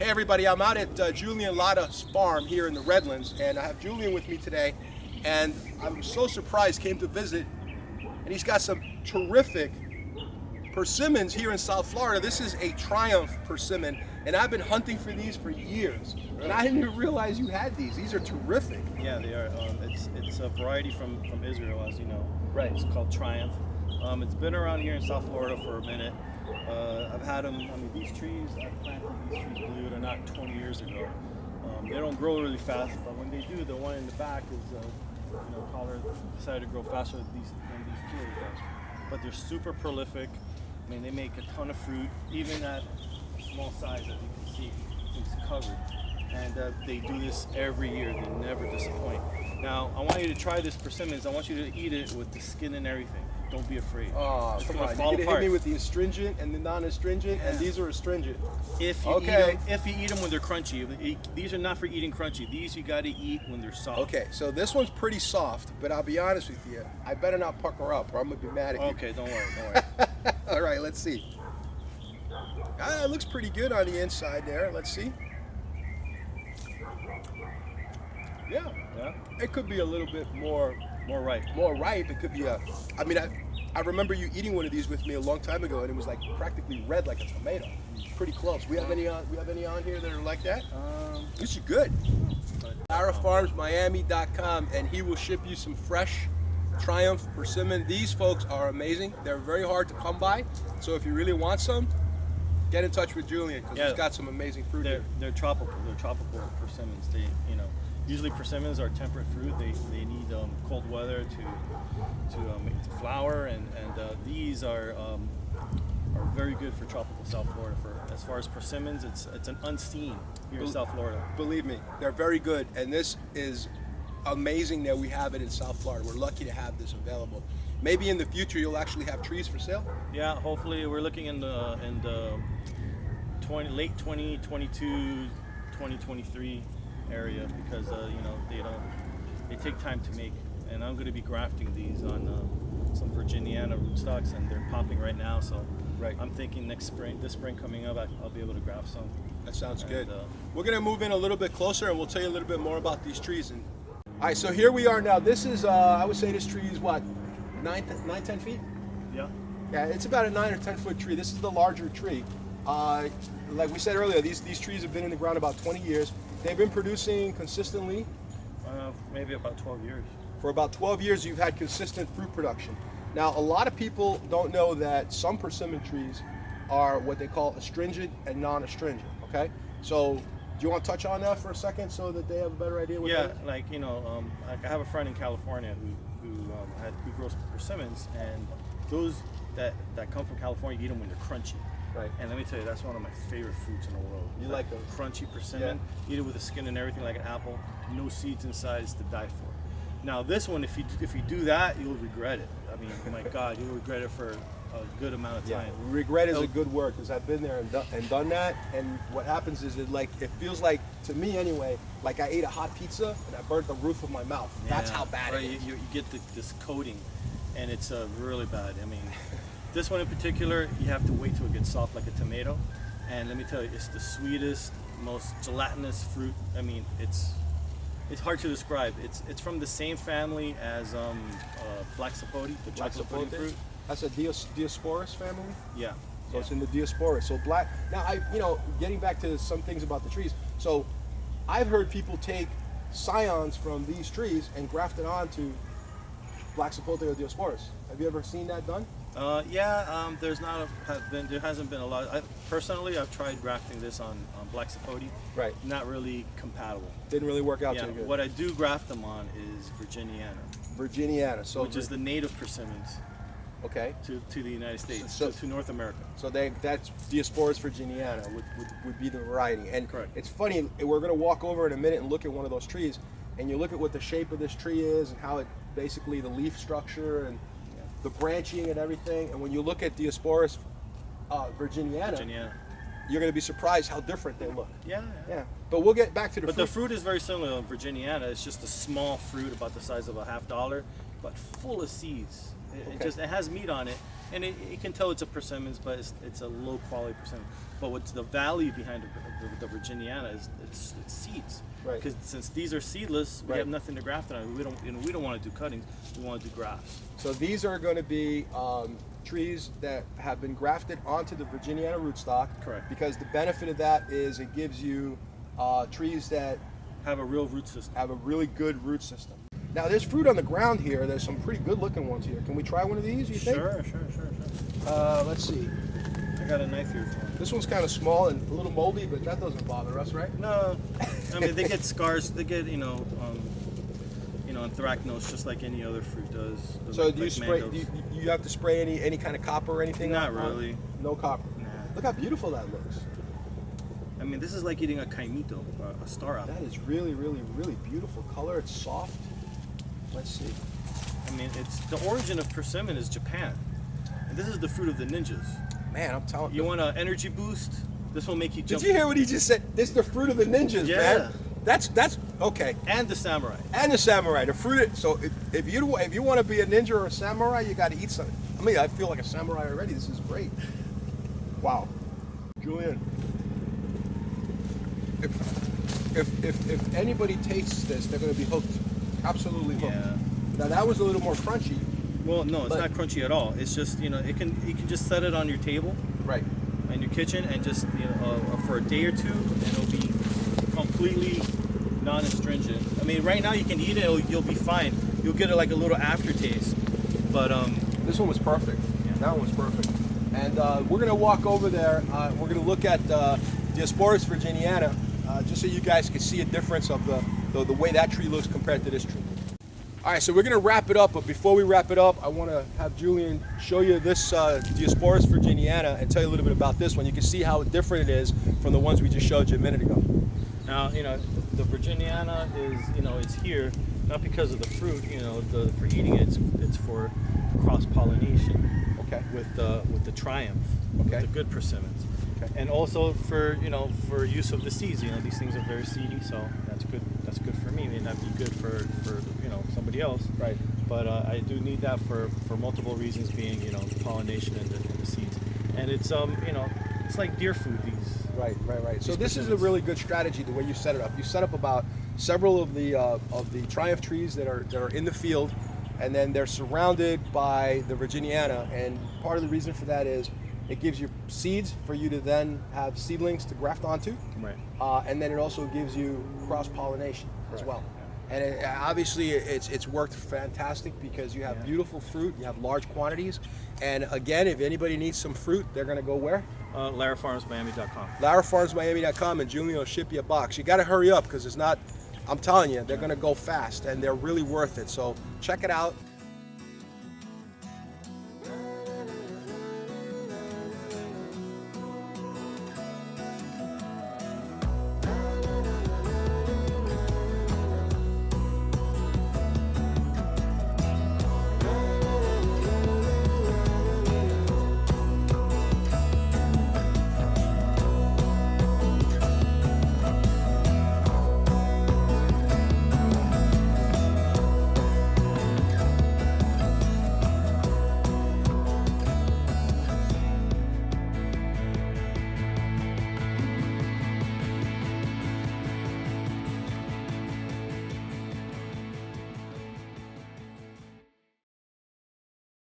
Hey everybody, I'm out at Julian Lara's farm here in the Redlands, and I have Julian with me today, and I'm so surprised, came to visit, and he's got some terrific persimmons here in South Florida. This is a Triumph persimmon, and I've been hunting for these for years, and I didn't even realize you had these. These are terrific. Yeah, they are. It's a variety from Israel, as you know. Right. It's called Triumph. It's been around here in South Florida for a minute. I've had them, these trees, I planted these trees, believe it or not, 20 years ago. They don't grow really fast, but when they do, the one in the back is, taller, decided to grow faster than these two guys. But they're super prolific. They make a ton of fruit, even at small size, as you can see, it's covered. And they do this every year, they never disappoint. Now, I want you to try this persimmons. I want you to eat it with the skin and everything. Don't be afraid. Oh, come on. You're going to hit me with the astringent and the non-astringent, and these are astringent. If you eat them when they're crunchy. These are not for eating crunchy. These you got to eat when they're soft. Okay, so this one's pretty soft, but I'll be honest with you. I better not pucker up or I'm going to be mad at you. Okay, don't worry. All right, let's see. It looks pretty good on the inside there. Let's see. Yeah. It could be a little bit more ripe. More ripe. It could be I remember you eating one of these with me a long time ago, and it was like practically red like a tomato. Pretty close. We have any on here that are like that? This is good. LaraFarmsMiami.com, and he will ship you some fresh Triumph persimmon. These folks are amazing. They're very hard to come by. So if you really want some, get in touch with Julian, because he's got some amazing fruit here. They're tropical. They're tropical persimmons. Usually persimmons are temperate fruit. They need cold weather to flower, and these are very good for tropical South Florida. As far as persimmons, it's an unseen here in South Florida. Believe me, they're very good, and this is amazing that we have it in South Florida. We're lucky to have this available. Maybe in the future you'll actually have trees for sale. Yeah, hopefully we're looking in the late 2022, 2023 area, because they take time to make, and I'm going to be grafting these on some Virginiana rootstocks, and they're popping right now. So I'm thinking this spring coming up, I'll be able to graft some. That sounds good. We're going to move in a little bit closer, and we'll tell you a little bit more about these trees. All right, so here we are now. This is I would say this tree is what, 9-10 feet? Yeah, it's about a 9 or 10 foot tree. This is the larger tree. Like we said earlier, these trees have been in the ground about 20 years. They've been producing consistently? Maybe about 12 years. For about 12 years, you've had consistent fruit production. Now, a lot of people don't know that some persimmon trees are what they call astringent and non-astringent, okay? So, do you want to touch on that for a second so that they have a better idea? I have a friend in California who grows persimmons, and those that come from California, eat them when they're crunchy. Right. And let me tell you, that's one of my favorite fruits in the world. You like those? Crunchy persimmon, eat it with the skin and everything like an apple, no seeds inside, it's to die for. Now this one, if you do that, you'll regret it. My God, you'll regret it for a good amount of time. Yeah, regret is a good word, because I've been there and done that, and what happens is it feels like, to me anyway, like I ate a hot pizza and I burnt the roof of my mouth. That's how bad it is. You get this coating, and it's really bad. This one in particular, you have to wait till it gets soft like a tomato, and let me tell you, it's the sweetest, most gelatinous fruit. It's hard to describe. It's from the same family as black sapote, the chocolate pudding fruit. That's a Diosporus family? Yeah. So it's in the Diosporus. So black. Now, getting back to some things about the trees. So I've heard people take scions from these trees and graft it onto black sapote or Diosporus. Have you ever seen that done? There hasn't been a lot. I've tried grafting this on black sapote. Right. Not really compatible. Didn't really work out too good. What I do graft them on is Virginiana. So which is the native persimmons. Okay. To the United States, to North America. So that's Diosporus Virginiana would be the variety. And correct. It's funny, we're going to walk over in a minute and look at one of those trees, and you look at what the shape of this tree is and how it basically the leaf structure and the branching and everything. And when you look at Diosporus Virginiana, you're going to be surprised how different they look. Yeah. But we'll get back to the fruit. But the fruit is very similar to Virginiana. It's just a small fruit about the size of a $50, but full of seeds. It has meat on it, and it can tell it's a persimmons, but it's a low quality persimmon. But what's the value behind the Virginiana is it's seeds. Right. Because since these are seedless, we Right. have nothing to graft on. We don't want to do cuttings. We want to do grafts. So these are going to be trees that have been grafted onto the Virginiana rootstock. Correct. Because the benefit of that is it gives you trees that Have a real root system. have a really good root system. Now there's fruit on the ground here. There's some pretty good looking ones here. Can we try one of these, you think? Sure. Let's see. I got a knife here for you. This one's kind of small and a little moldy, but that doesn't bother us, right? No, I mean they get scars. They get anthracnose just like any other fruit does. So like do you spray? mangoes. Do you have to spray any kind of copper or anything? Not on- really. No copper. Nah. Look how beautiful that looks. I mean, this is like eating a caimito, a star apple. That is really, really, really beautiful color. It's soft. Let's see. I mean, it's the origin of persimmon is Japan, and this is the fruit of the ninjas. Man, I'm telling You want an energy boost? This will make you jump. Did you hear what he just said? This is the fruit of the ninjas, Yeah. man. That's okay. And the samurai. And the samurai, the fruit. So if you want to be a ninja or a samurai, you got to eat something. I mean, I feel like a samurai already. This is great. Wow, Julian. If anybody tastes this, they're going to be hooked. Absolutely hooked. Yeah. Now that was a little more crunchy. Well, no, it's But- not crunchy at all. It's just you can just set it on your table Right. in your kitchen and just for a day or two, and it'll be completely non-astringent. I mean, right now you can eat it; you'll be fine. You'll get like a little aftertaste, but This one was perfect. Yeah. That one was perfect. And we're going to walk over there. We're going to look at Diosporus virginiana, just so you guys can see a difference of the way that tree looks compared to this tree. All right, so we're going to wrap it up. But before we wrap it up, I want to have Julian show you this Diosporus virginiana and tell you a little bit about this one. You can see how different it is from the ones we just showed you a minute ago. now the Virginiana is it's here not because of the fruit. For eating it, it's for cross-pollination. Okay. With the Triumph, Okay. with the good persimmons, Okay. and also for use of the seeds. These things are very seedy, so that's good. That's good for me. It may not be good for somebody else, Right. but I do need that for multiple reasons, being pollination and the seeds, and it's it's like deer food. Right. So These this is a persimmons. really good strategy the way you set it up. You set up about several of the Triumph trees that are in the field, and then they're surrounded by the Virginiana. And part of the reason for that is it gives you seeds for you to then have seedlings to graft onto, Right. and then it also gives you cross pollination as Correct. well. And obviously it's worked fantastic because you have Yeah. beautiful fruit, you have large quantities, and again, if anybody needs some fruit, they're going to go where? LaraFarmsMiami.com. LaraFarmsMiami.com, and Julian will ship you a box. You got to hurry up because it's not, I'm telling you, they're going to go fast and they're really worth it. So check it out.